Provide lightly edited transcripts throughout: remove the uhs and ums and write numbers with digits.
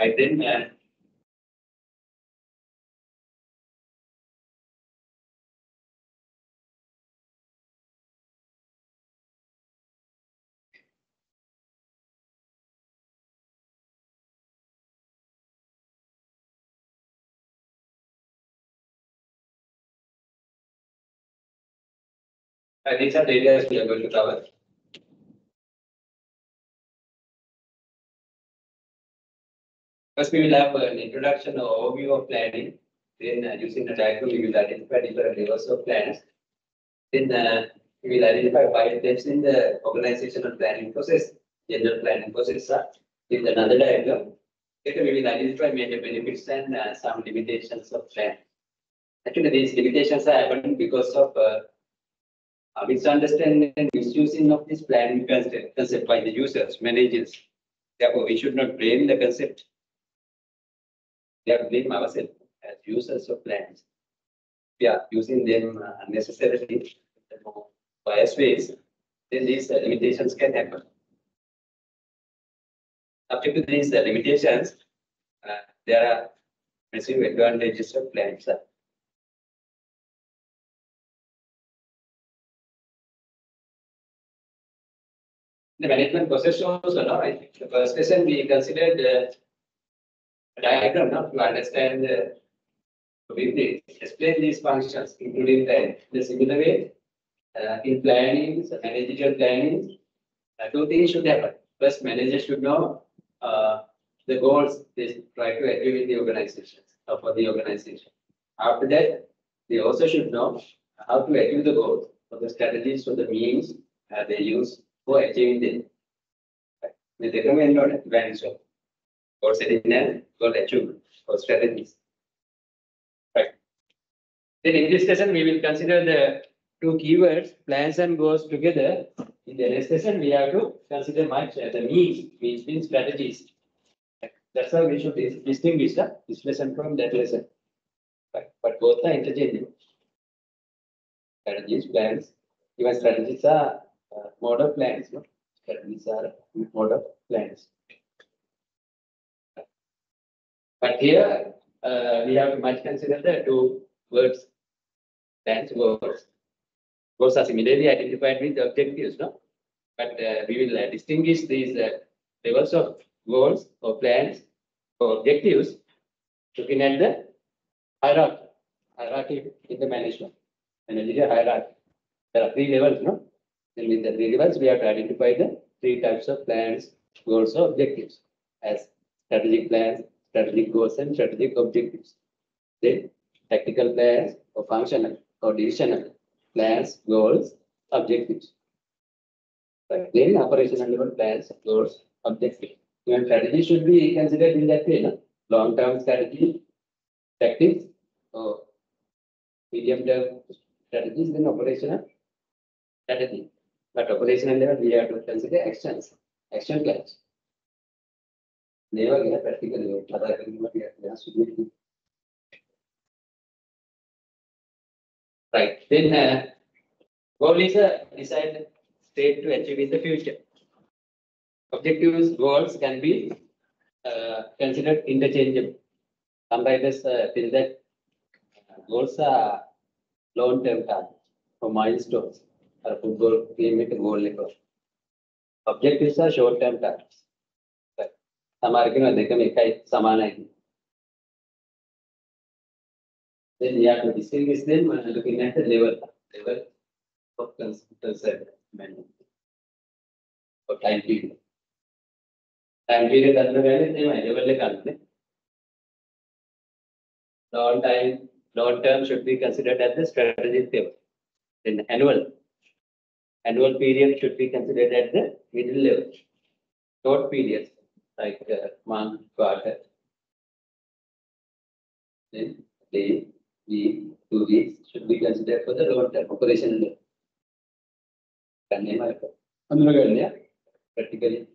I then these are the areas we are going to cover. First, we will have an introduction or overview of planning. Then, using the diagram, we will identify different levels of plans. Then, we will identify 5 steps in the organizational planning process, general planning process. With another diagram, later we will identify major benefits and some limitations of plan. Actually, these limitations are happening because of misunderstanding and misusing of this planning concept by the users, managers. Therefore, we should not blame the concept. We have to blame ourselves as users of plans. We are using them unnecessarily, biased ways. Then these limitations can happen. Subject to these limitations, there are massive advantages of plans. The management process also, no? I think the first lesson we considered a diagram, no? To understand we explain these functions, including the similar way in planning, so managerial planning. 2 things should happen. First, managers should know the goals they try to achieve in the organization or for the organization. After that, they also should know how to achieve the goals, for the strategies, for the means they use for achieving them. They recommend on advance of goal setting and goal achievement for strategies. Right. Then in this session, we will consider the 2 keywords, plans and goals together. In the next session, we have to consider much the means, which means strategies. That's how we should distinguish this lesson from that lesson. Right. But both are interchangeable. Strategies, plans, even strategies are mode of plans. No? Strategies are mode of plans. But here, we have to much consider the 2 words, plans, goals. Goals are similarly identified with objectives, no? But we will distinguish these levels of goals or plans or objectives looking at the hierarchy in the management. Managerial hierarchy. There are 3 levels, no? And with the 3 levels, we have to identify the 3 types of plans, goals, or objectives as strategic plans, strategic goals, and strategic objectives. Then tactical plans or functional or decisional plans, goals, objectives. Right. Then operational level plans, goals, objectives. Even strategy should be considered in that way. No? Long-term strategy, tactics, or medium-term strategies, then operational strategy. But operational level, we have to consider actions, action plans. Never get practical. Right. Then goal is a desired state to achieve in the future. Objectives, goals can be considered interchangeable. Some writers feel that goals are long-term targets or milestones. Or football game make a goal level. Objectives are short-term targets. Right. Then we have to distinguish them when looking at the level of concern or time period. Time period level long term should be considered at the strategic level. Then annual period should be considered at the middle level. Short periods like month, quarter, then day, week, 2 weeks should be considered for the long term operational level. Practically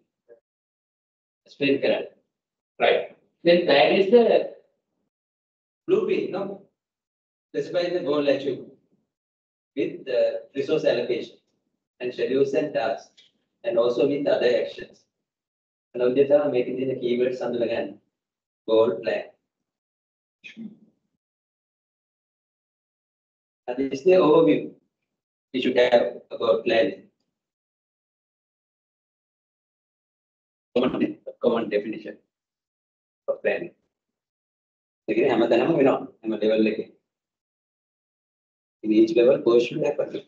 explain correct. Right. Then that is the blueprint, no? Specify the goal achievement with the resource allocation and schedules and tasks, and also with other actions. And objects are making the keywords on the again. goal plan. And this is the overview we should have about planning. Common definition of planning. Again, I'm level in each level, goals should happen.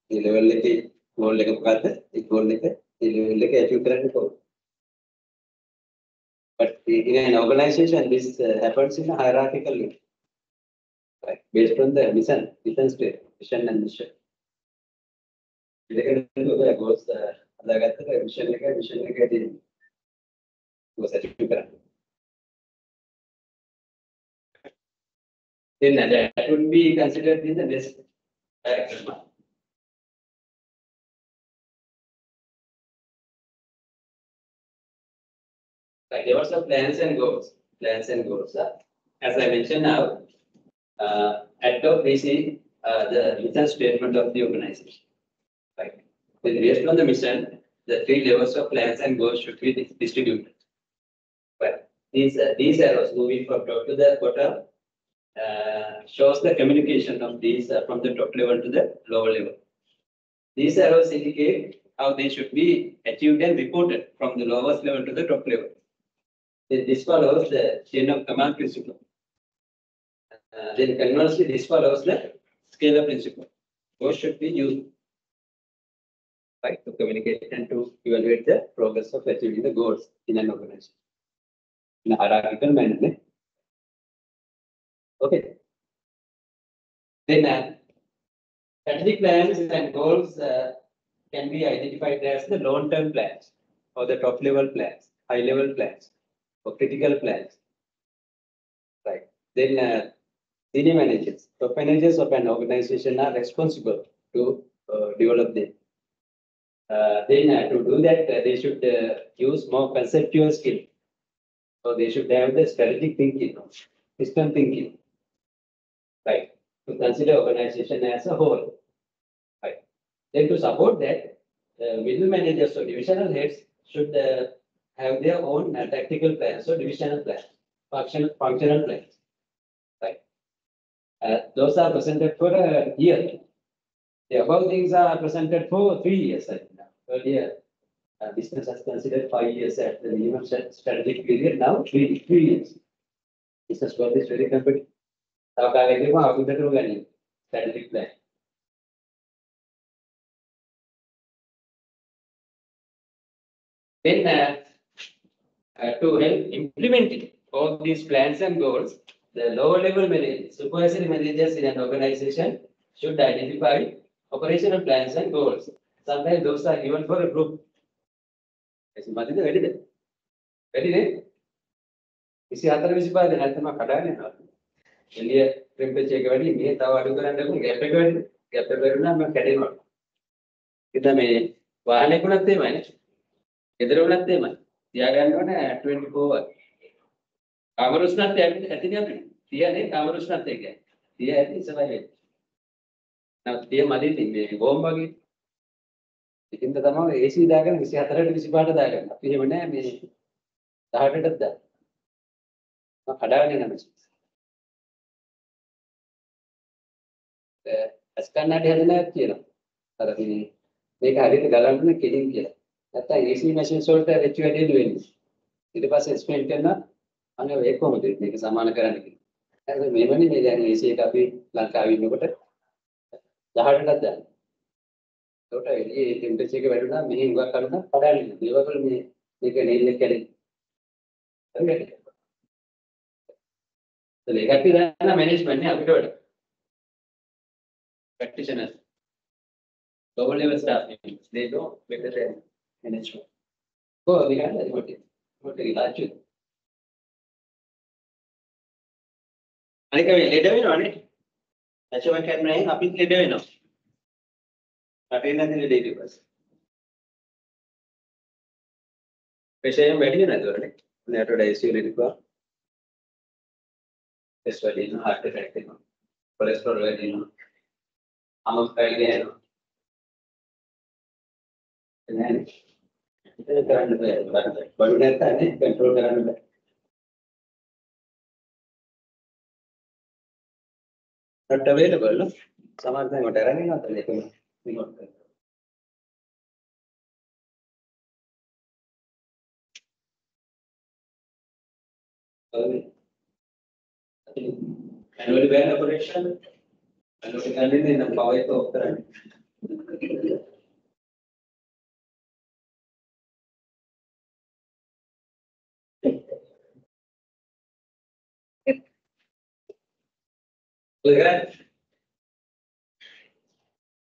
The level like goal like a path, the goal like the level like achieve current goal. But in an organization, this happens in a hierarchical way, right? Based on the mission state, mission and mission. Goals, mission like the goals achieve current. Then that would be considered in the best direction. Like there were some plans and goals. As I mentioned now, at top we see the mission statement of the organization. Right. Then based on the mission, the 3 levels of plans and goals should be distributed. But these arrows moving from top to the bottom shows the communication of these from the top level to the lower level. These arrows indicate how they should be achieved and reported from the lowest level to the top level. This follows the chain of command principle. Then conversely, this follows the scalar principle. Both should be used, right, to communicate and to evaluate the progress of achieving the goals in an organization in a hierarchical manner. Okay. Then strategic plans and goals can be identified as the long-term plans or the top-level plans, high-level plans, or critical plans. Right. Then senior managers, top managers of an organization are responsible to develop them. Then to do that, they should use more conceptual skill. So they should have the strategic thinking, system thinking, right? To consider organization as a whole, right? Then to support that, middle managers or divisional heads should have their own tactical plans or divisional plans, functional plans, right? Those are presented for a year. The above things are presented for 3 years. Earlier, business has considered 5 years at the minimum strategic period. Now, 3 years. Business world is very competitive. Strategic plan. Then, to help implement all these plans and goals, the lower level managers, supervisory managers in an organization should identify operational plans and goals. Sometimes those are given for a group. Ready? Isi atar misi pada nanti mak kada ni. Jadi temperature ke wadi, ni tahu ada kan ada pun gap ke wadi, gap baru na mak kada ni. Kita me wahane pun nanti mana, kedua pun nanti mana. Tiada mana 24. Kamarus nanti ada ni apa? Dia ni kamarus nanti ke? Dia ni sebagai. Nah dia madi ni bom bagi. Ikin tu tamam AC dah kan, isi atar ada misi pada dah kan. Tapi mana me dah ada dah. Ada ni nama. Askan ada na kira. Tapi mereka hari tu dalam ni kirim kira. Kata AC machine solta reccu ada dua ni. Itu pas explain kerana, ane ekor mesti mereka sama kerana ni. Jadi memang ni mereka AC kapi Lanka ini betul. Dah ada dah. Total ini temperature ke baru na, mungkin gua kalau na pada ni. Dia kalau ni mereka ni lekar ni. Okay. So lekar tu dah na management ni apa tu? Practitioners, lower level staff, they know better than management. Oh, we got that. What is large? I think we later we know it. That's why can bring up it later we know. But in the daily bus. Pressure is very good, right? Later I see it go. This one is heart attack, cholesterol, I'm again. And then but control not available. No? Some of them are not available. Annual ban operation. Annual ban in power to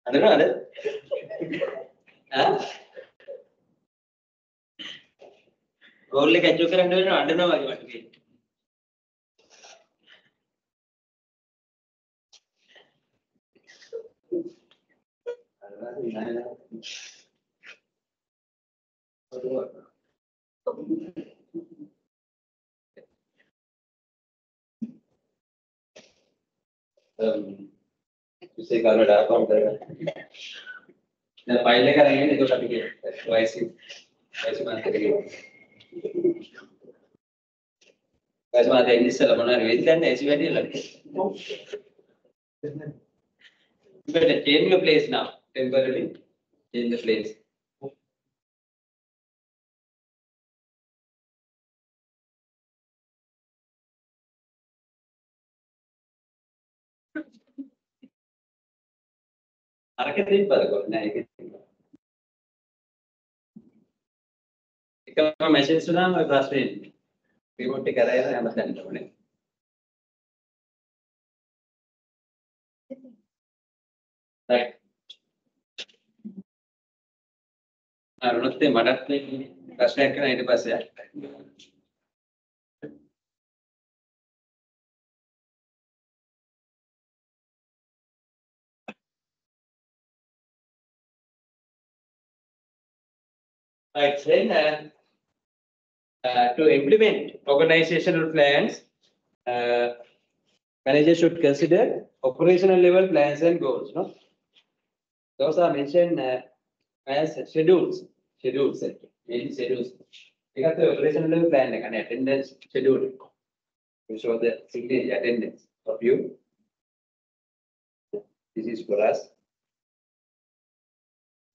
I don't know. Only catch you can do it. I don't know what you want to be. You say color dark on the pile करेंगे तो कभी के वैसे बात करेंगे वैसे बात है इससे लगना है वेद करने ऐसी बात नहीं लगती but change your place now temporarily change the place අරකට ඉපදකොට නෑ ඒක එකම මැසේජ් උනාම ඔය ප්‍රශ්නේ රිමෝට් එක කරගෙන හැමතැනම ඕනේ right අරුණත් මටත් ප්‍රශ්නයක් කරා ඊට පස්සේ right then to implement organizational plans, managers should consider operational level plans and goals. No, those are mentioned as schedules. Mainly schedules. We got the operational level plan, like an attendance schedule. We show the signage attendance of you. This is for us.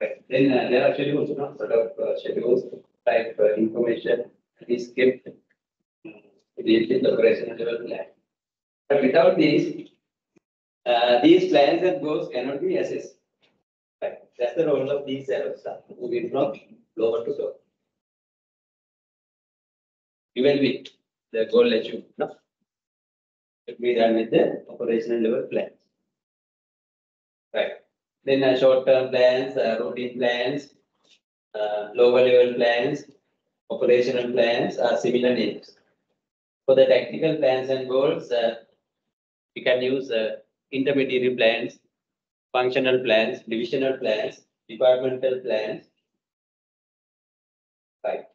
Right. Then there are schedules, sort of schedules type information. Is kept in the operational level plan. But without these plans and goals cannot be assessed. Right. That's the role of these arrows. Moving from lower to top. Even with the goal achieved, no? Should be done with the operational level plans. Right. Then short-term plans, routine plans, lower level plans. Operational plans are similar names. For the technical plans and goals, we can use intermediary plans, functional plans, divisional plans, departmental plans. Right.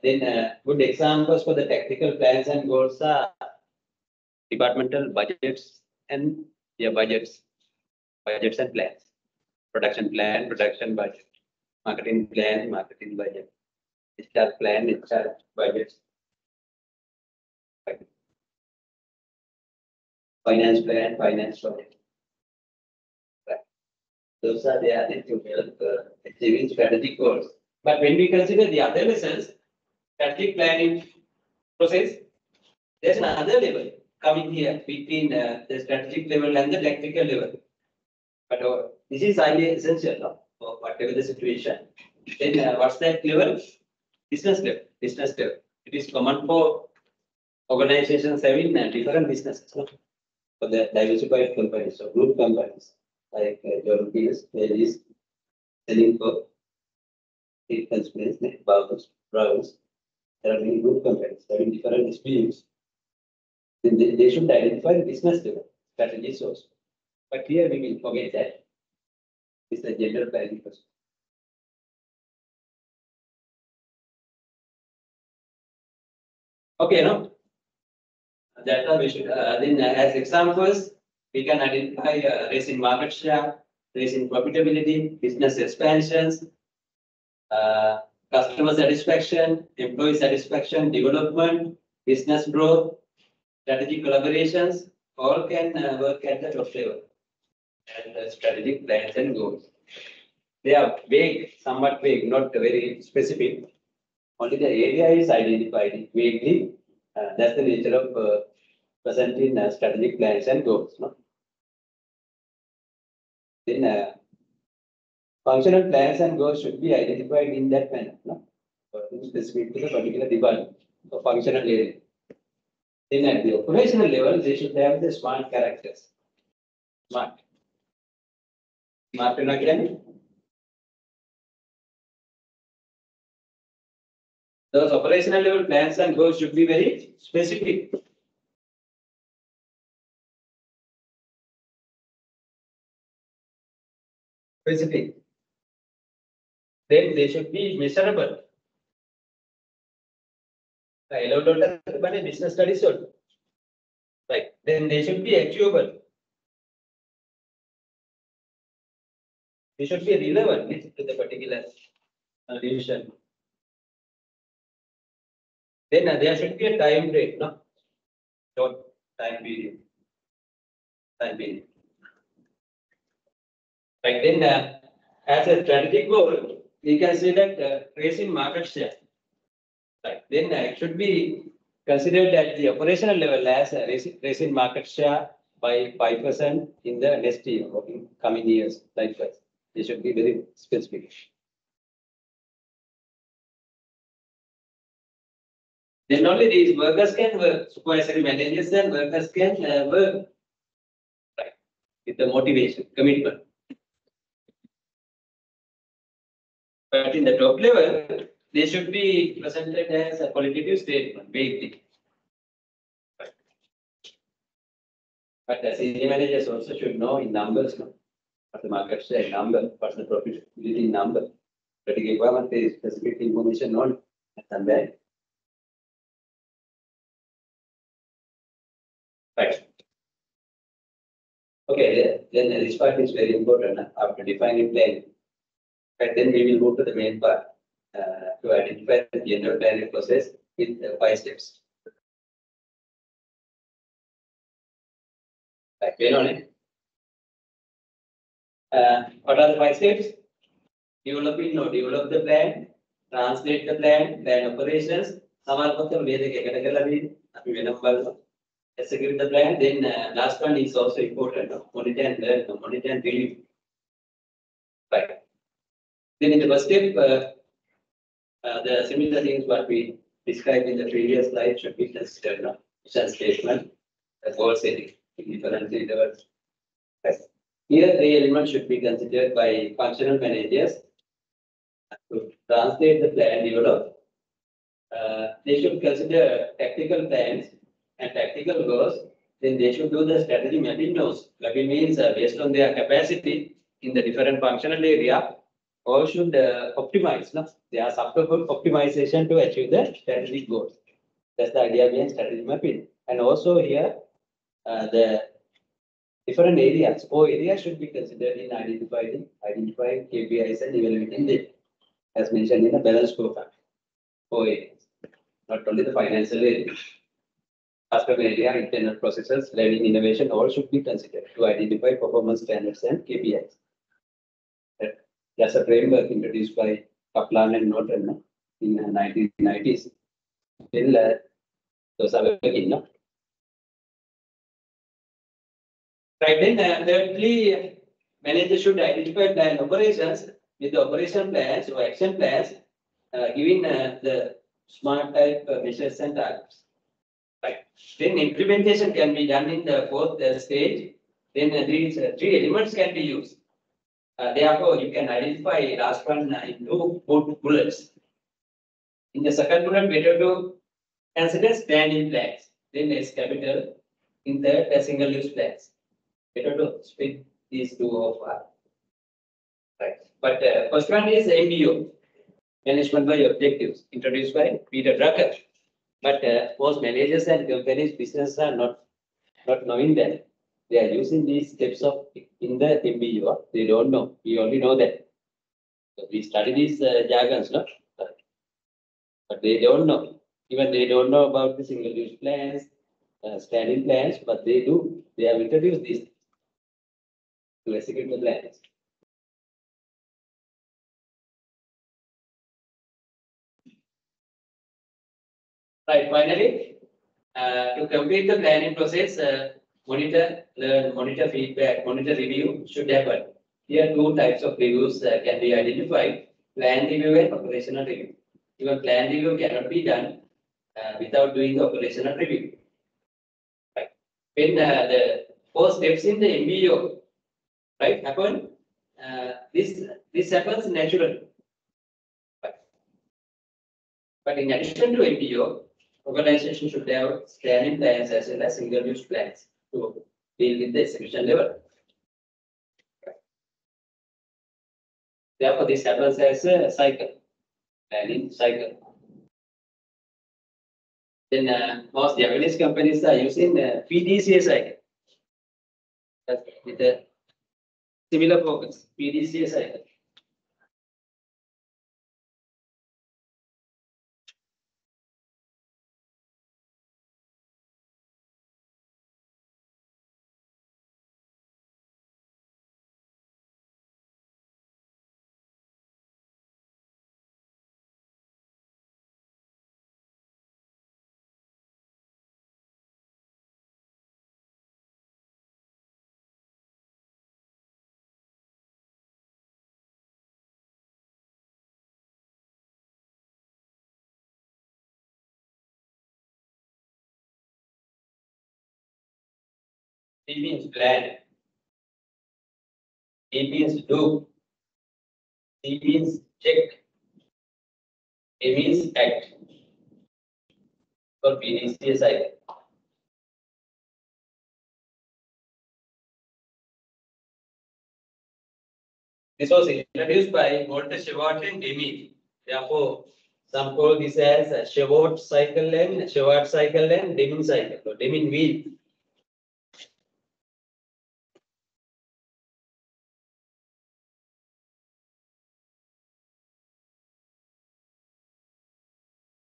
Then good examples for the technical plans and goals are departmental budgets and their budgets and plans. Production plan, production budget. Marketing plan, marketing budget. HR plan, HR budgets. Right. Finance plan, finance budget. Right. Those are the other to help achieving strategic goals. But when we consider the other lessons, strategic planning process, there's another level coming here between the strategic level and the technical level. But this is highly essential, no? For whatever the situation. Then what's that level? Business level. It is common for organizations having different businesses, no? For the diversified companies, so group companies like Europeans, ladies, selling for companies, browns. There are many group companies having different SBUs. Then they should identify the business level strategy source. But here we will forget that. It's the general planning process. Okay, no? That's how we should. Then, as examples, we can identify raising market share, raising profitability, business expansions, customer satisfaction, employee satisfaction, development, business growth, strategic collaborations, all can work at the top level and the strategic plans and goals. They are vague, somewhat vague, not very specific. Only the area is identified vaguely. That's the nature of presenting strategic plans and goals. No? Then functional plans and goals should be identified in that manner. No? Specific to the particular department or functional area. Then at the operational level, they should have the SMART characters. SMART. SMART again. Those operational level plans and goals should be very specific. Specific. Then they should be measurable. Business studies. Right. Then they should be achievable. They should be relevant to the particular division. Then there should be a time frame, no? Short time period. Time period. Right. Then as a strategic goal, we can say that raising market share. Right. Then it should be considered at the operational level as raising market share by 5% in the next year or in coming years. Likewise, they should be very specific. Then only these workers can work, supervisory managers and workers can work, right, with the motivation, commitment. But in the top level, they should be presented as a qualitative statement, vaguely. Right. But the senior managers also should know in numbers, no? What's the market share number, what's the profitability number. But if government is specific information on and then. Right. Okay, then this part is very important after defining plan. And then we will move to the main part to identify the general planning process with 5 steps. Like, what are the 5 steps? Develop the plan, translate the plan operations, execute the plan. Then last one is also important. Monitor and learn, monitor and review. Right. Then in the first step, the similar things what we described in the previous slide should be considered. Mission statement, the goal setting in different levels. Yes. Here, 3 elements should be considered by functional managers to translate the plan developed. They should consider tactical plans and tactical goals. Then they should do the strategy mapping notes. Mapping means based on their capacity in the different functional area, or should optimize. No? They are subtle optimization to achieve the strategic goals. That's the idea behind strategy mapping. And also here, the different areas, 4 areas should be considered in identifying KPIs and evaluating them, as mentioned in the balance scorecard. 4 areas, not only the financial area. Customer area, internal processes, learning, innovation, all should be considered to identify performance standards and KPIs. That's a framework introduced by Kaplan and Norton in the 1990s. Still, those are working now. Right, then thirdly, managers should identify plan operations with the operation plans or action plans, giving the SMART type measures and targets. Right. Then implementation can be done in the 4th stage. Then these 3 elements can be used. Therefore, you can identify last one in 2 bullets. In the second bullet, better to consider standing plans. Then S capital. In third, single-use plans. Better to split these 2 off. Right. But first one is MBO, Management by Objectives, introduced by Peter Drucker. But most managers and companies, businesses are not knowing that. They are using these steps of in the MBO. They don't know. We only know that. So we study these jargons, no? But they don't know. Even they don't know about the single-use plans, standing plans, but they have introduced these to execute the plans. Right, finally, to complete the planning process, monitor, learn, monitor feedback, monitor review should happen. Here, two types of reviews can be identified: plan review and operational review. Even plan review cannot be done without doing the operational review. Right. When the first steps in the MBO, right, happen, this happens naturally. But in addition to MBO, organization should have standing plans as well as single-use plans to deal with the execution level. Therefore, this happens as a cycle, planning cycle. Then most Japanese companies are using PDCA cycle with a similar focus, PDCA cycle. P means plan. D means do. C means check. A means act. For PDCA cycle. This was introduced by Walter Shewhart and Deming. Therefore, some call this as a Shewhart cycle and Deming cycle. So Deming wheel.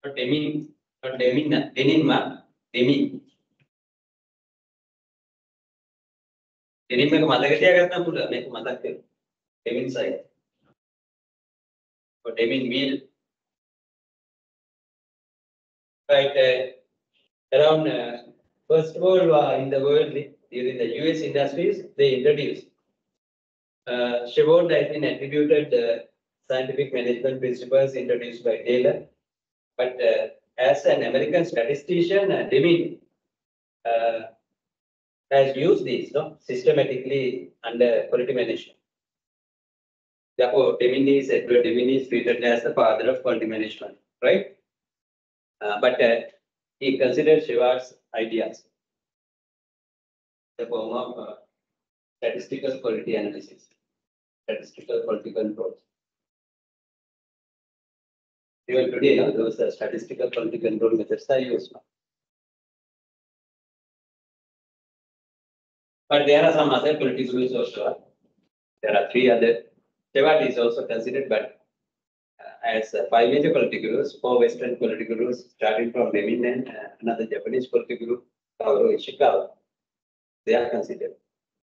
Not Deming, Deming. Deming में मदद क्या करता है पूरा मैं मदद कर Deming cycle. So Deming wheel. Right. Around First World War in the world during the US industries, they introduced Shewhart has been attributed the scientific management principles introduced by Taylor, but as an American statistician, Deming has used these systematically under quality management. Therefore, Deming is treated as the father of quality management, right? But he considered Shewhart's ideas in the form of statistical quality analysis, statistical quality control. Even today, those statistical quality control methods are used now. But there are some other quality rules also. There are three other. Shewhart is also considered, but as five major quality gurus, four Western quality gurus, starting from Deming and another Japanese quality guru, Kaoru Ishikawa, they are considered.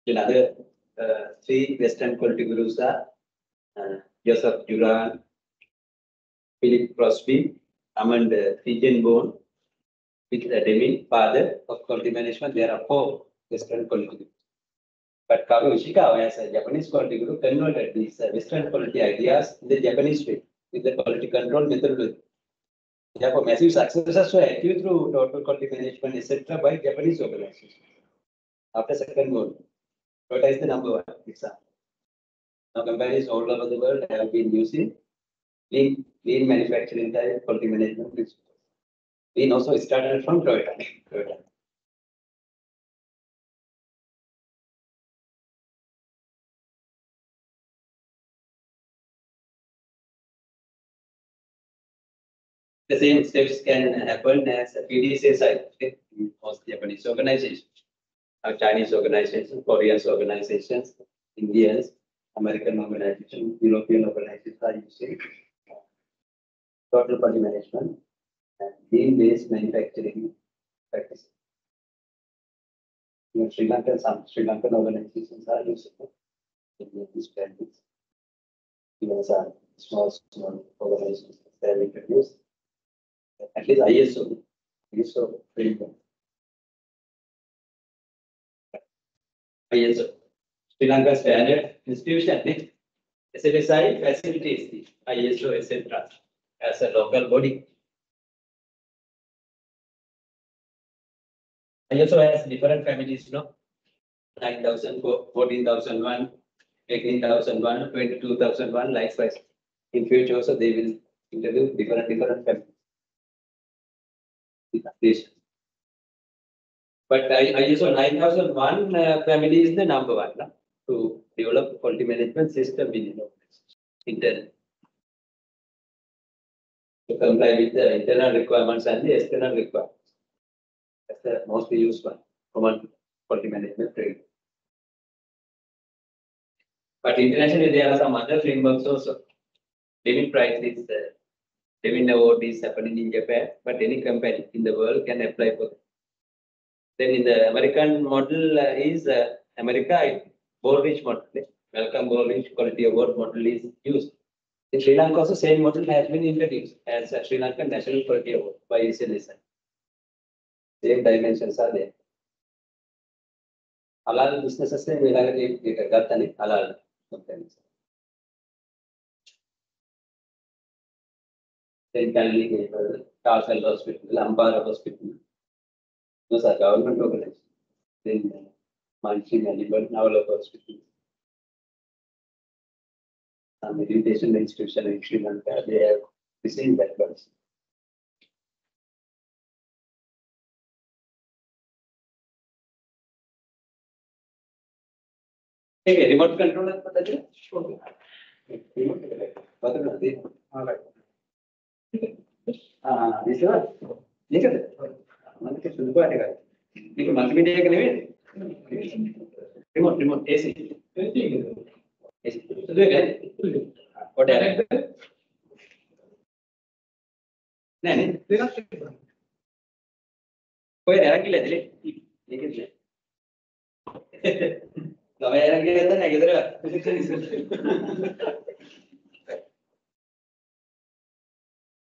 The other three Western quality gurus are Joseph Duran, Philip Crosby, Amand Feigenbaum, with Deming, father of quality management. There are four Western quality gurus. But Kaoru Ishikawa, as a Japanese quality guru, converted these Western quality ideas in the Japanese way with the quality control methodology. Therefore, massive successes were achieved through total quality management, etc., by Japanese organizations. After Second World War, Toyota is the number one example. Now, companies all over the world have been using lean manufacturing type quality management principles. Lean also started from Toyota. The same steps can happen as a PDCA side in most Japanese organizations, Chinese organizations, Korean organizations, Indians, American organizations, European organizations are using total quality management and lean-based manufacturing practices. Even Sri Lanka, some Sri Lankan organizations are using these standards. Even some small organizations they have introduced at least ISO framework. ISO Sri Lanka Standard Institution, SFSI facilitates the ISO etc. as a local body. ISO has different families, 9,000, 14,001, 18,001, 22,001, likewise. In future also they will introduce different families. But ISO 9001 family is the number one to develop quality management system within internal. To comply with the internal requirements and the external requirements. That's the mostly used one, common quality management framework. But internationally, there are some other frameworks also. Limit price is, limit award is happening in Japan, but any company in the world can apply for it. Then in the American model is America Gold-Rich model. Welcome Gold-Rich quality award model is used. In Sri Lanka also same model has been introduced as a Sri Lankan National Quality Award by SLSI. Same dimensions are there. Halal businesses we got halal companies. Then Galle, Castle Hospital, Ampara Hospital. Those are government organizations. Then multi-management naval hospitals. Some education institution in Sri Lanka, they have received that policy. Okay, remote control for that? Sure. Remote control. All right. This one? Look at it. Multimedia. Remote AC. What director? No. Why directly?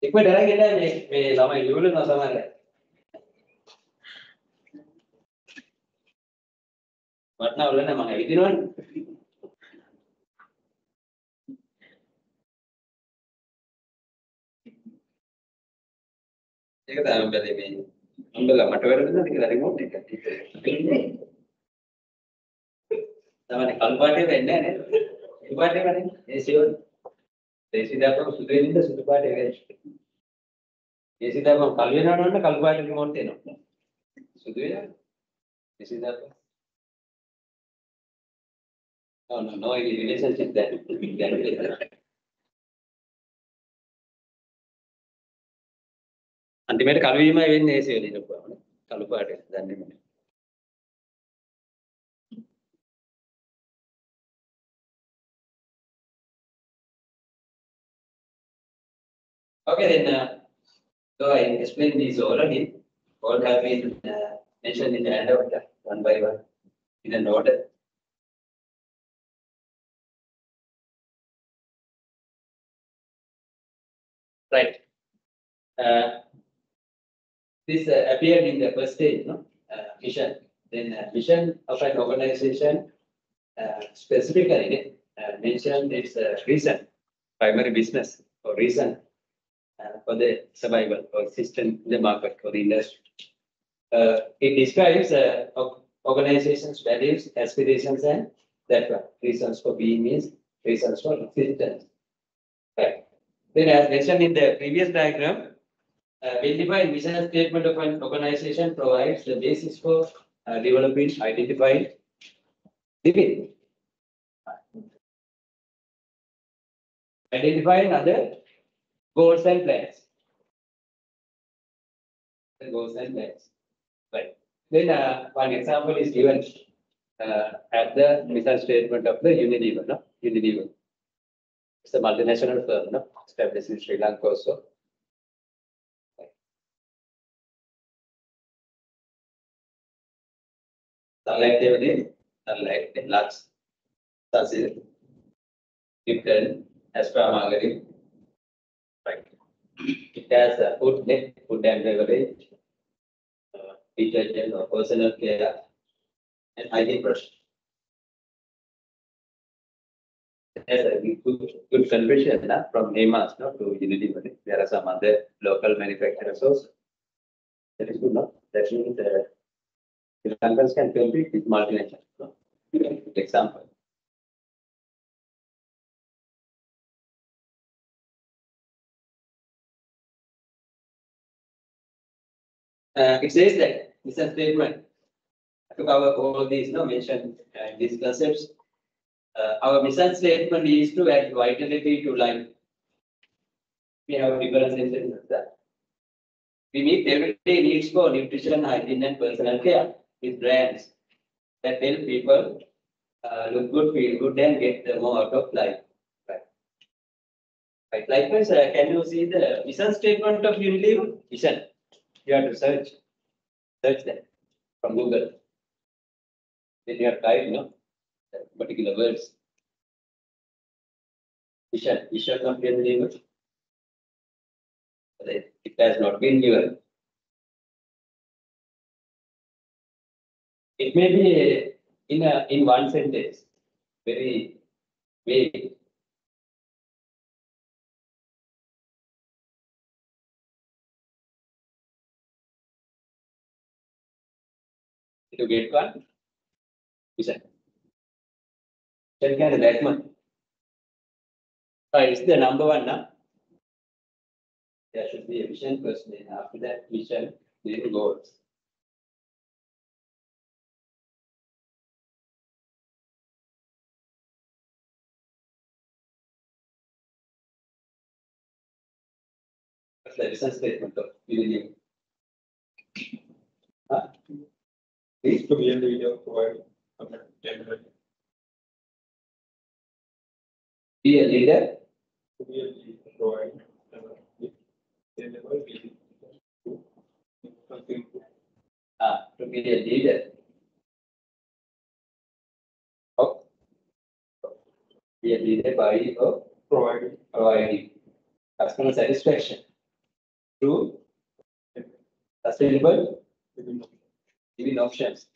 एक minute है क्या मैं Lama you'll ना सामान है वरना बोले ना मंगाई थी ना ये क्या हम पहले भी हम बोला मटवेर ना दिख रहा रिमोट ठीक है सामान कल पार्टी में ना कल पार्टी में ये सियोर देशीदार तो सुधे नहीं तो सुधे पार्टी में देशीदार को कल भी ना ना कल पार्टी रिमोट देना सुधे या देशीदार को no any relationship that ultimate kalvima වෙන්නේ ඒසේ වෙන ඉන්නපුවාම කළු පාට දන්නේ නැහැ. Okay, then so I explained these already. All have been mentioned in the handout one by one in an order. Right. This appeared in the first stage, mission. Then mission of an organization specifically mentioned its reason, primary business or reason for the survival or existence in the market or the industry. It describes organization's values, aspirations, and that one. Reasons for being means reasons for existence. Right. Then, as mentioned in the previous diagram, well-defined mission statement of an organization provides the basis for developing, identifying, living, identifying other goals and plans. The goals and plans. Right. Then one example is given at the mission statement of the Unilever. Unilever. It's a multinational firm, established in Sri Lanka also. sunlight, sunlight, lux, sunset, Lipton, Astra Margarine. Right. It has a food and beverage, detergent or personal care, and hygiene brush. There's a good conversion from Nemas to Unity. There are some other local manufacturers also. That is good, no? That means Sri Lankans can compete with multinational. No? Example. It says that mission statement to cover all these mentioned these concepts. Our mission statement is to add vitality to life. We have different sentences that we meet everyday needs for nutrition, hygiene, and personal care with brands that help people look good, feel good, and get more out of life. Right. Likewise, can you see the mission statement of Unilever? Mission. You have to search that from Google. Then you have to type, particular words. Vision of Unilever. It has not been given. It may be in one sentence, very vague. To get one, vision. Can that one? It's the number one now. There should be a vision first, then after that vision, then goals. That's the vision statement of Unilever. Please To be a leader, provide be a leader. to be a leader, provide To be a leader. Oh. Be a leader by providing customer satisfaction through sustainable living options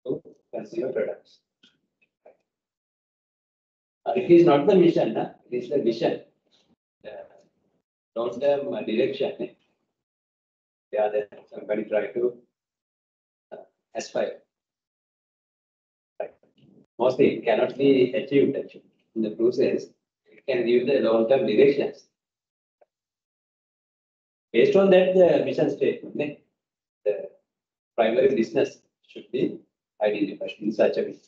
to consumer products. It is not the mission, it is the vision. Long-term direction. Yeah, that somebody try to aspire. Right. Mostly it cannot be achieved in the process. It can give the long-term directions. Based on that, the mission statement, the primary business should be identified in such a way.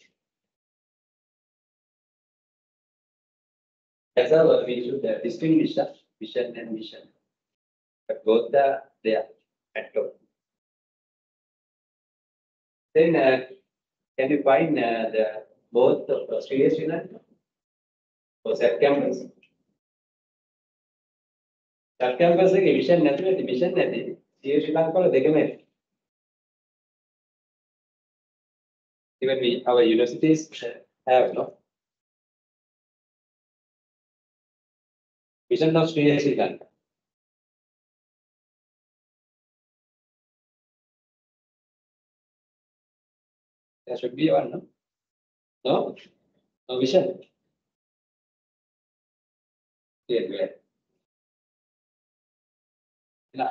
That's how we should distinguish the vision and mission. But both are there at top. Then can you find the both of Australia, Sri Lanka? Or South Campus? South Campus එක vision නැතුව vision නැති. Sri Lanka වල දෙකම ඇති. Even our universities have vision of Sri Lanka. There should be one, no? No? No vision. Yeah, great.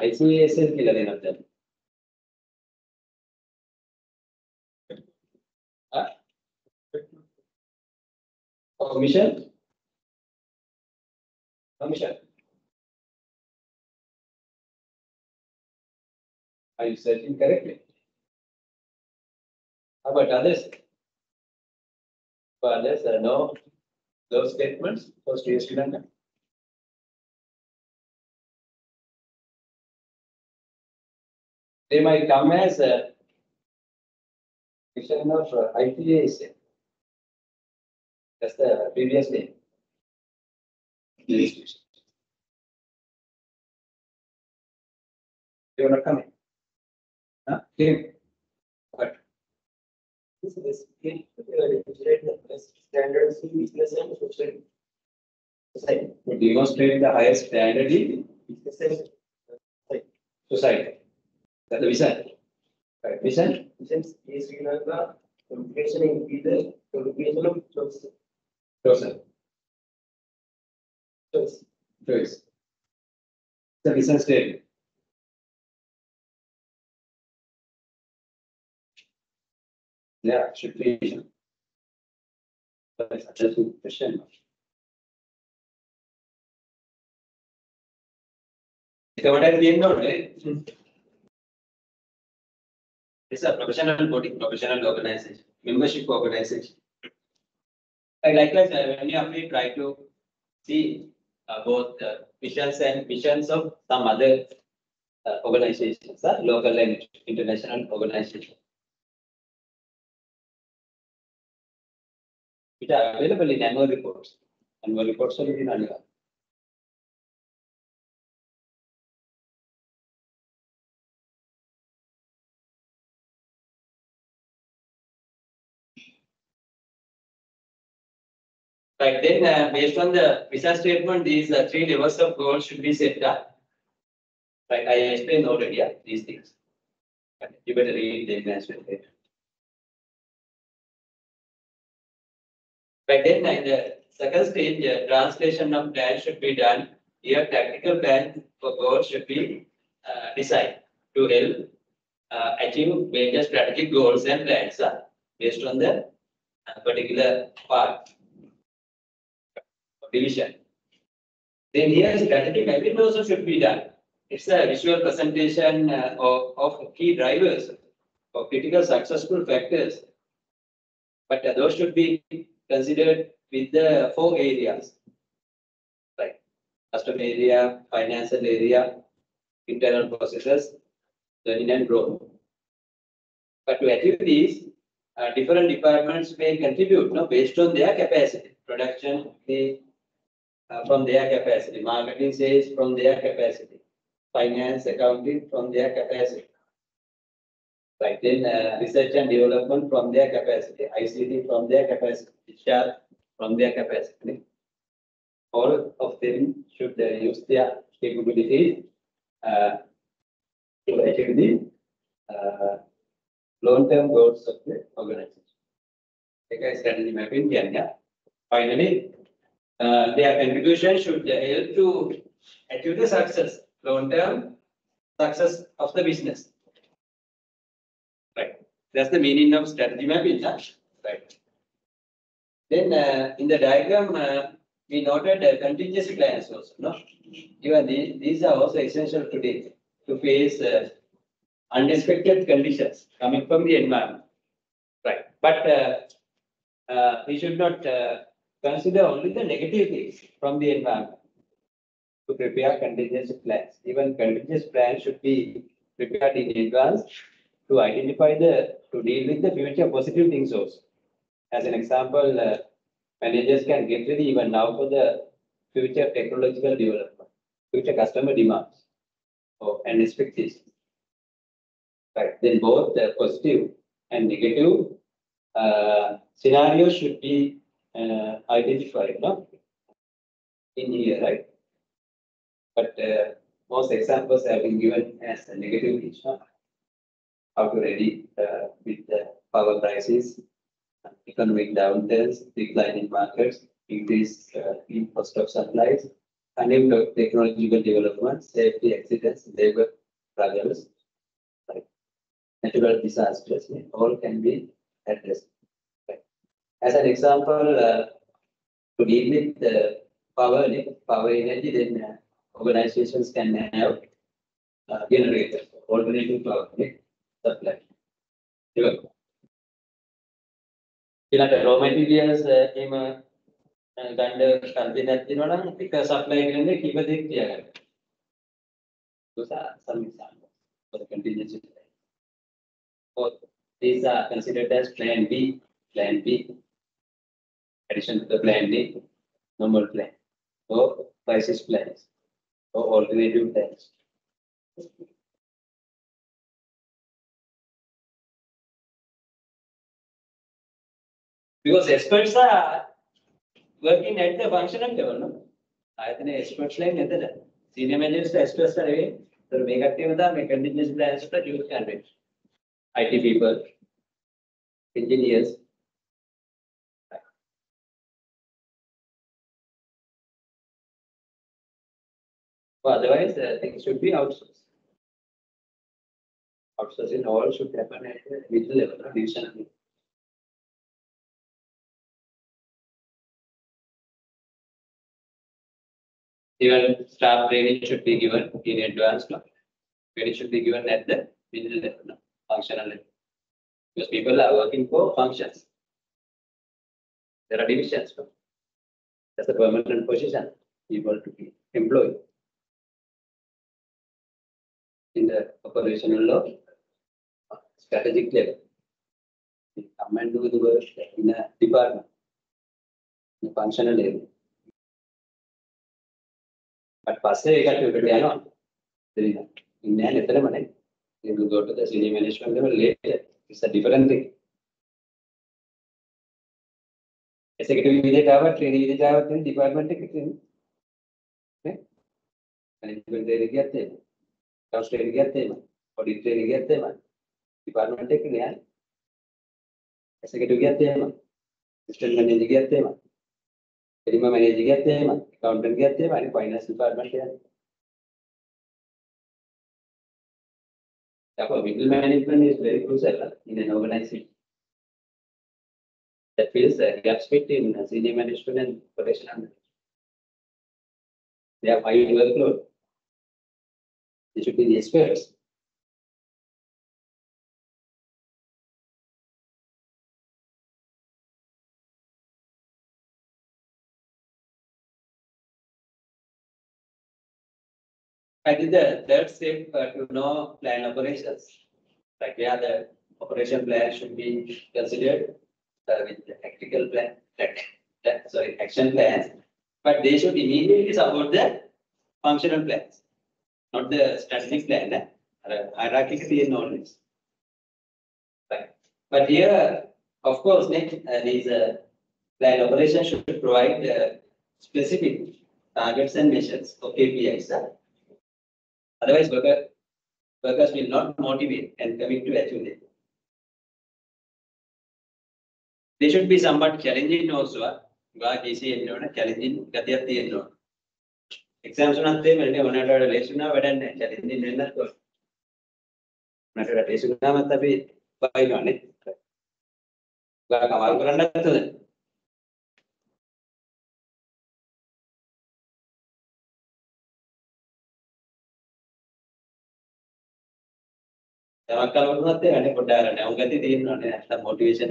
ICASL කියලා දෙනවා දැන්. Mission? No mission. Are you searching correctly? How about others? For others, no those statements for Sri Lanka. They might come as a vision of IPA. That's the previous name. They were not coming. Okay. But This is demonstrate the best standards in business and social society. to demonstrate the highest standard in Business and society. That's the vision. Right. Vision. since Sri Lanka, communication in either communication of choice. Chosen. Choice. Choice. The vision statement. Yeah, should be vision. But it's just a question. What at the end of it? It's a professional body, professional organization, membership organization. And likewise, when you actually try to see both visions and missions of some other organizations, local and international organizations, which are available in annual reports. Annual reports are in annual. Right, then based on the vision statement, these three levels of goals should be set up. Right, I explained already these things. But you better read them as well. Right, then in the second stage, translation of plan should be done. Here, tactical plan for goals should be designed to help achieve major strategic goals and plans based on the particular part of division. Then here, strategic mapping also should be done. It's a visual presentation of key drivers or critical successful factors. But those should be considered with the 4 areas, like customer area, financial area, internal processes, learning and growth. But to achieve these, different departments may contribute based on their capacity. Production from their capacity, marketing sales from their capacity, finance, accounting from their capacity. Right, then research and development from their capacity, ICT from their capacity, HR from their capacity. All of them should use their capabilities to achieve the long-term goals of the organization. Okay, strategy mapping, yeah. Finally, their contribution should help to achieve the success, long-term success of the business. Right. That's the meaning of strategy mapping. Right. Then in the diagram, we noted contingency plans also. No? Even these are also essential today to face unexpected conditions coming from the environment. Right. But we should not consider only the negative things from the environment to prepare contingency plans. Even contingency plans should be prepared in advance to identify to deal with the future positive things also. As an example, managers can get ready even now for the future technological development, future customer demands, and expectations. Right. Then both the positive and negative scenarios should be identified, in here, right? But most examples have been given as a negative things. How to ready with the power prices, economic downturns, declining markets, increase in cost of supplies, uneven technological developments, safety accidents, labor struggles, right? Natural disasters, all can be addressed. Right? As an example, to deal with the power energy, then organizations can have generators, alternative power supply. ඊළඟ raw materials එහෙම ගන්න container තියෙනවා නම් එක supply කරන්නේ කීප දෙනෙක් තියාගන්න. Those are some examples for the contingency plan. Both these are considered as plan B, addition to the plan D, normal plan, or crisis plans, or alternative plans. Because experts are working at the functional level, no? I think experts line is the senior managers, experts are away. So make active the make contingency plans for use candidates. IT people, engineers. So otherwise, things should be outsourced. Outsourcing all should happen at the middle level, not division. Even staff training should be given in advance. No? Training should be given at the middle level, no? Functional level. Because people are working for functions. There are divisions. No? That's a permanent position. People to be employed. In the operational law, strategic level. You come and do the work in a department, in a functional level. But passe ekat uකට යනවා. දෙන්න. ඉන්නේ නැතරම නේ. You will go to the senior management level later. It's a different thing. Executive විදිහට ආවත් training විදිහට ආවත් තියෙන department එකක තියෙන. නේ? Management training ගියත් එහෙම. Accounts training ගියත් එහෙම. Audit training ගියත් එහෙම. Department එකක නෑ. Executive ගියත් එහෙම. Assistant manager ගියත් එහෙම. Minimum manager ගියත් එහෙම. Accountant ගියත් එහෙම. අනිත් finance department යන්නේ. Therefore, middle management is very crucial in an organization. That fills the gaps between senior management and operational. They have high workload. They should be the experts. I did the third step to know plan operations. Like where the operation plan should be considered with the tactical plan, action plans, but they should immediately support the functional plans, not the strategic plan. Hierarchically knowledge. Right. But here, of course, these plan operation should provide specific targets and measures or KPIs. Otherwise, workers will not motivate and commit to achieve it. They should be somewhat challenging also. Challenging exams not them, and one at a lesson now, but challenging in that course. Not at a lesson now, but the by on it. Motivation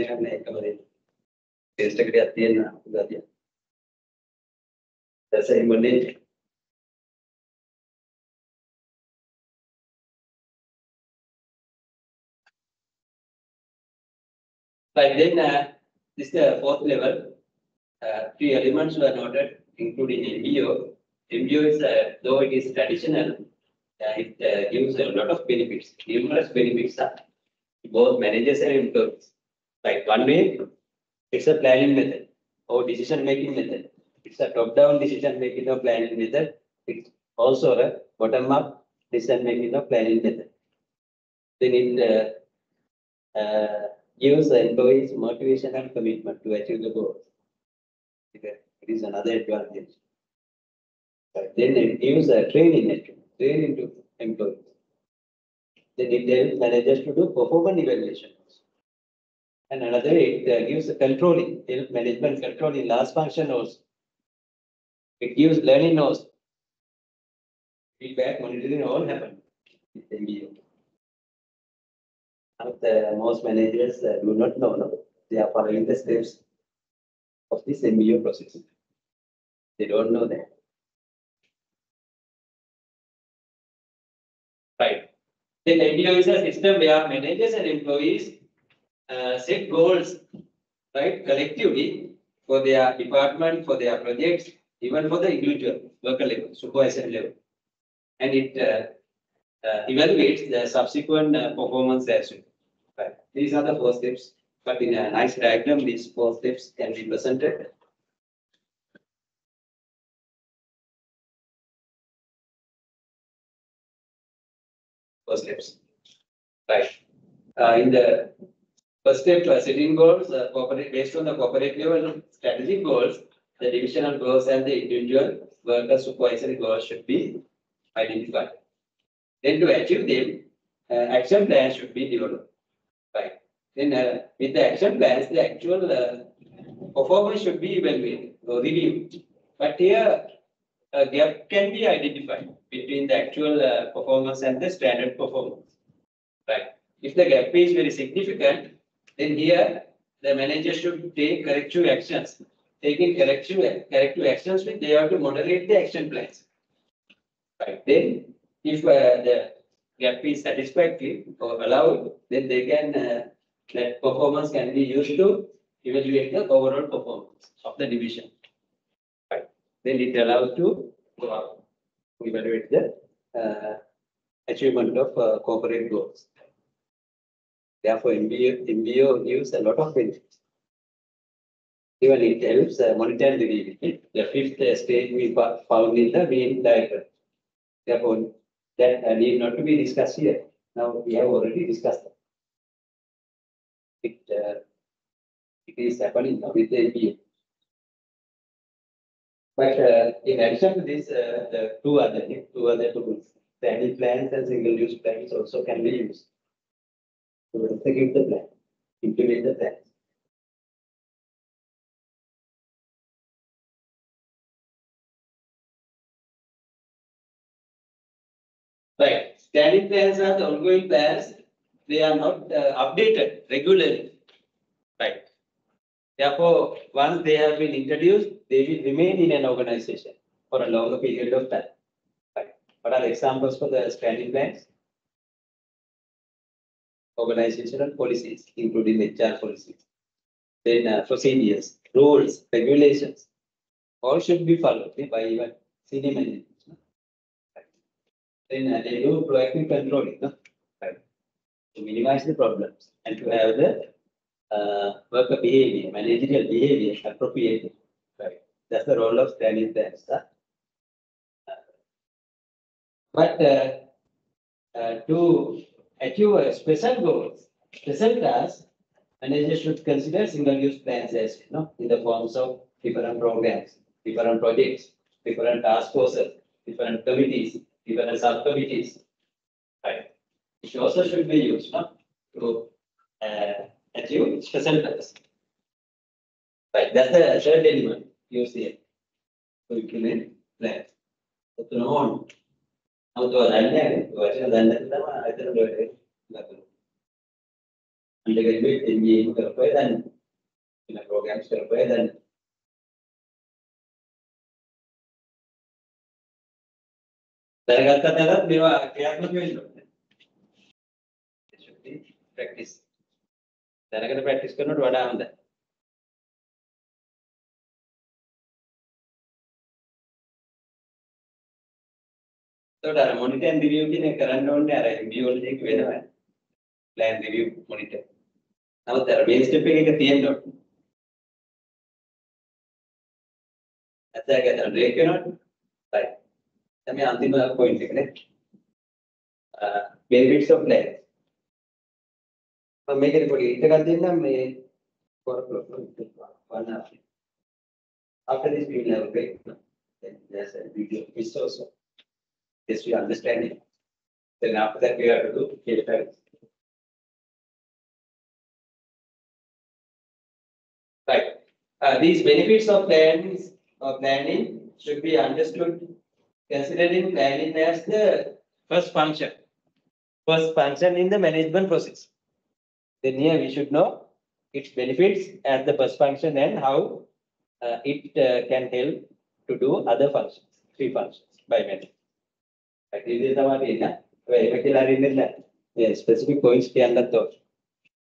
that's a money. But then this is the fourth level. Three elements were noted, including MBO. MBO is though it is traditional, it gives a lot of benefits, numerous benefits to both managers and employees. Like one way, it's a planning method or decision making method. It's a top-down decision making or planning method. It's also a bottom-up decision making or planning method. Then it gives the employees motivation and commitment to achieve the goals. It is another advantage. But then it gives a training to employees. Then it helps managers to do performance evaluation. And another way, it gives a controlling, help management controlling last function also. It gives learning notes. Feedback, monitoring, all happen with MBO. Most managers do not know, no? They are following the steps of this MBO process. They don't know that. Right. Then MBO is a system where managers and employees set goals, right, collectively for their department, for their projects, even for the individual worker level, supervisor level. And it evaluates the subsequent performance as well. Right. These are the four steps. But in a nice diagram, these 4 steps can be presented. First steps. Right. In the first step, setting goals, based on the corporate level strategic goals, the divisional goals and the individual worker supervisory goals should be identified. Then to achieve them, action plans should be developed. Right. Then with the action plans, the actual performance should be evaluated or reviewed. But here, a gap can be identified between the actual performance and the standard performance. Right. If the gap is very significant, then here the manager should take corrective actions. Taking corrective actions, means they have to moderate the action plans. Right. Then, if the gap is satisfactory or allowed, then they can that performance can be used to evaluate the overall performance of the division. Right. Then it allows to evaluate the achievement of corporate goals. Therefore, MBO gives a lot of benefits. Even it helps monitor the review. The 5th stage we found in the main diagram. Therefore, that need not to be discussed here. Now we have already discussed it. It is happening now with the MBO. But in addition to this, the two other tools, standing plans and single-use plans also can be used to execute the plan, implement the plan. Right. Standing plans are the ongoing plans. They are not updated regularly. Right. Therefore, once they have been introduced, they will remain in an organization for a longer period of time. Right. What are the examples for the standing plans? Organizational policies, including HR policies. Then procedures, rules, regulations, all should be followed by even senior management. Then they do proactive controlling, no? Right. To minimize the problems and to have the worker behavior, managerial behavior appropriate. Right. That's the role of standing plans. But to achieve special goals, special tasks, managers should consider single-use plans as in the forms of different programs, different projects, different task forces, different committees, different subcommittees. Right. It also should be used to achieve special tasks. Right. That's the third element you see to implement plans. So no. Now to undergraduate engineering කරපුවා දැන් වෙන programs කරපුවා දැන් දැනගත්තා නැත්නම් මේවා ක්‍රියාත්මක වෙන්න ඕනේ. It should be practice. දැනගෙන practice කරනකොට වඩා හොඳයි. ඒකට අර monitor and review කියන එක කරන්න ඕනේ අර MBO වලදී වෙනවා. Plan review monitor. නමුත් අර main step එක තියෙන්න ඕනේ. නැත්නම් break වෙනවනේ. right. තමයි අන්තිම point එක නේ. benefits of plan. මම මේකේ පොඩි hint එකක් දෙන්නම් මේ one hour. After this we will have a break. Then there's a video quiz also. Yes, we understand it. Then after that we have to do case studies. Right. These benefits of plans or planning should be understood considering planning as the first function in the management process. Then here we should know its benefits as the first function and how it can help to do other functions, 3 functions by management. Right. This is the one specific points.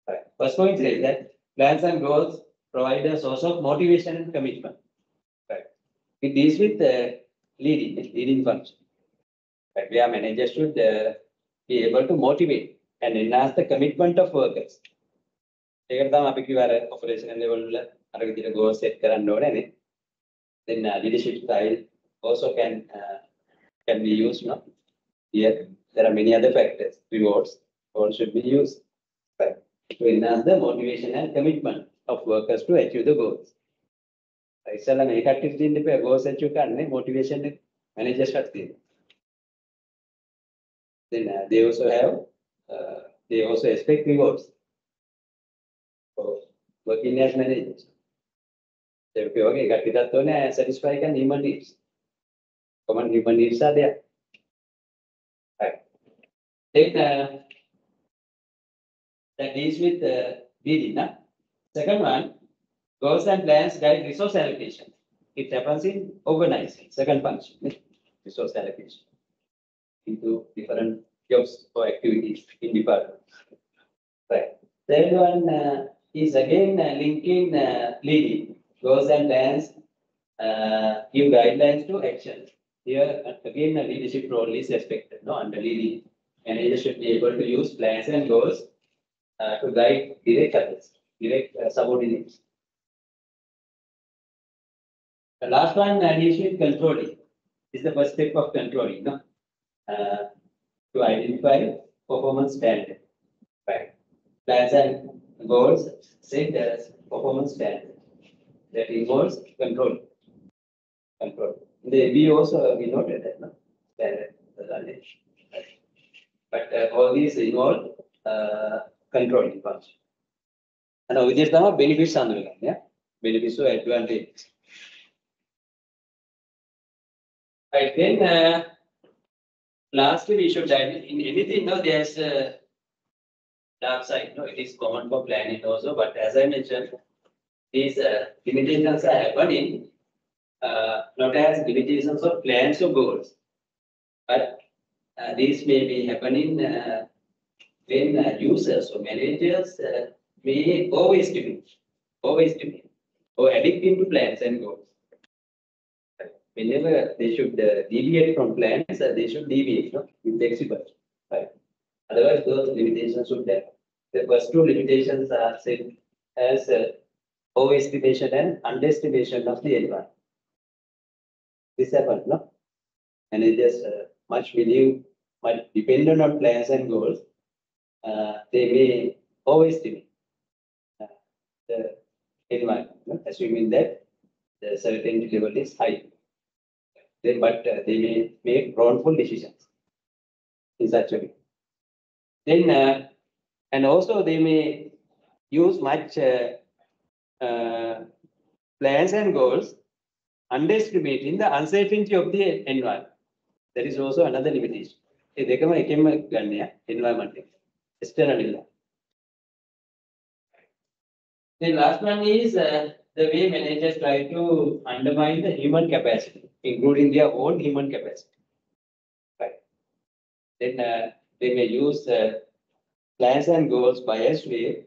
Right. First point is that plans and goals provide a source of motivation and commitment. Right. It deals with leading function. Right. Where managers should be able to motivate and enhance the commitment of workers. ඒකට තමයි අපි කිව්ව අර operational level වල අර විදිහට goals set කරන්න ඕනේ නේ. Then leadership style also can be used, no? Here there are many other factors. Rewards all should be used, right, to enhance the motivation and commitment of workers to achieve the goals. ඉස්සෙල්ලා මේ කට්ටියට දෙන්න එපා goals achieve කරන්නේ motivation එක managers ට තියෙනවා. Then they also expect rewards for working as managers. They okay, කට්ටියත් ඕනේ satisfy කරන human needs. Common human needs are there. Right. Then that deals with leading. Second one, goals and plans guide resource allocation. It happens in organizing. Second function, resource allocation into different jobs or activities in departments. Right. Third one is again linking leading. Goals and plans give guidelines to action. Here again a leadership role is expected. No, under leading, managers should be able to use plans and goals to guide direct others, direct subordinates. The last one deals with controlling. This is the first step of controlling, no? To identify performance standard. Right. Plans and goals set as performance standard. That involves control. Control. We also we noted that, no? Standard. But all these involve controlling function. And over there, the benefits are yeah? Benefits or advantages. Right, then lastly, we should dive in anything. No, there's a dark side. No, it is common for planning also. But as I mentioned, these limitations are happening not as limitations of plans or goals, but these may be happening when users or managers may overestimate or addict into plans and goals. Whenever they should deviate from plans, they should deviate, no? Be flexible, right? Otherwise, those limitations should happen. The first two limitations are set as overestimation and underestimation of the environment. This happens, no? Managers much dependent on plans and goals. They may overestimate the environment, no? Assuming that the certainty level is high. But they may make wrongful decisions in such a way. Then, and also they may use much plans and goals, underestimating the uncertainty of the environment. That is also another limitation. Environment, external. The last one is the way managers try to undermine the human capacity, including their own human capacity. Right. Then they may use plans and goals biased way,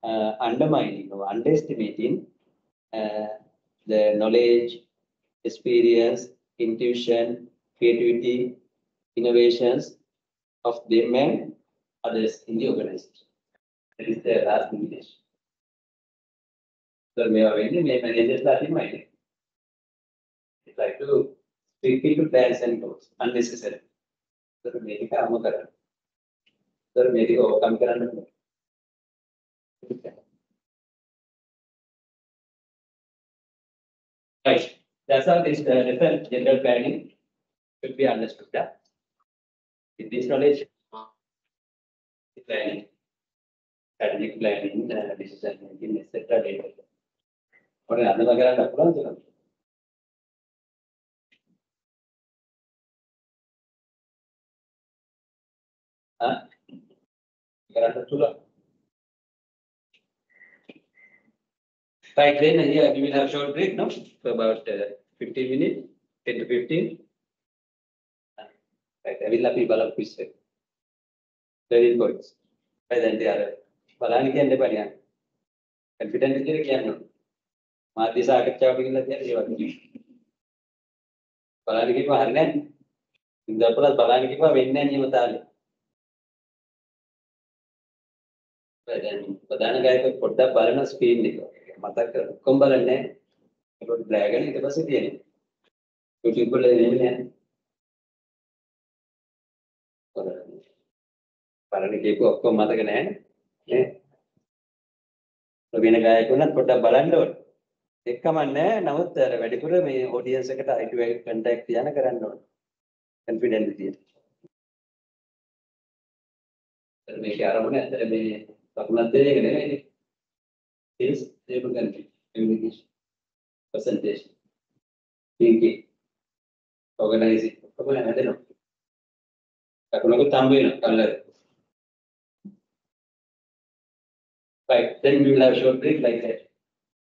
undermining or underestimating the knowledge, experience, intuition, creativity, innovations of them and others in the organization. That is the last limitation. So may managers are in mind. They try to stick to plans and goals unnecessarily. So make it overcome. So make it overcome. Right. That's how this general planning should be understood. Yeah? With this knowledge, planning, strategic planning, decision making, etc. What another guy? Right, then here we will have a short break, no? For about 15 minutes, 10 to 15. Right, I will have people of quiz. Very good. By then they are Balani can depend. Confident in the Mati Saka in the Balani Harnan. In the plus Balani win any Matali. දැන් ප්‍රධාන ගායක පොඩ්ඩක් බලන screen එක. මතක කර ඔක්කොම බලන්නේ. ඒකට බ්ලෑග් එක ඊට පස්සේ තියෙනවා. YouTube වල එන්නේ නැහැ. බලන්න කියපු ඔක්කොම මතක නැහැ නේ. වෙන ගායකුණත් පොඩ්ඩක් බලන්න ඕනේ. එක්කම නැහැ. නමුත් අර වැඩිපුර මේ ඔඩියන්ස් එකට අයිටි වෙයි කන්ටැක්ට් තියන කරන්න ඕනේ. කොන්ෆිඩන්ට් විදියට. මේකේ ආරම්භය ඇත්තට මේ ලකුණක් දෙන එක නෙමෙයි. Skills, able country, communication, presentation, thinking, organizing. ඔක්කොම හැදෙනවා. ලකුණකුත් හම්බ වෙනවා කල්ලාද. Right, then we will have a short break like that.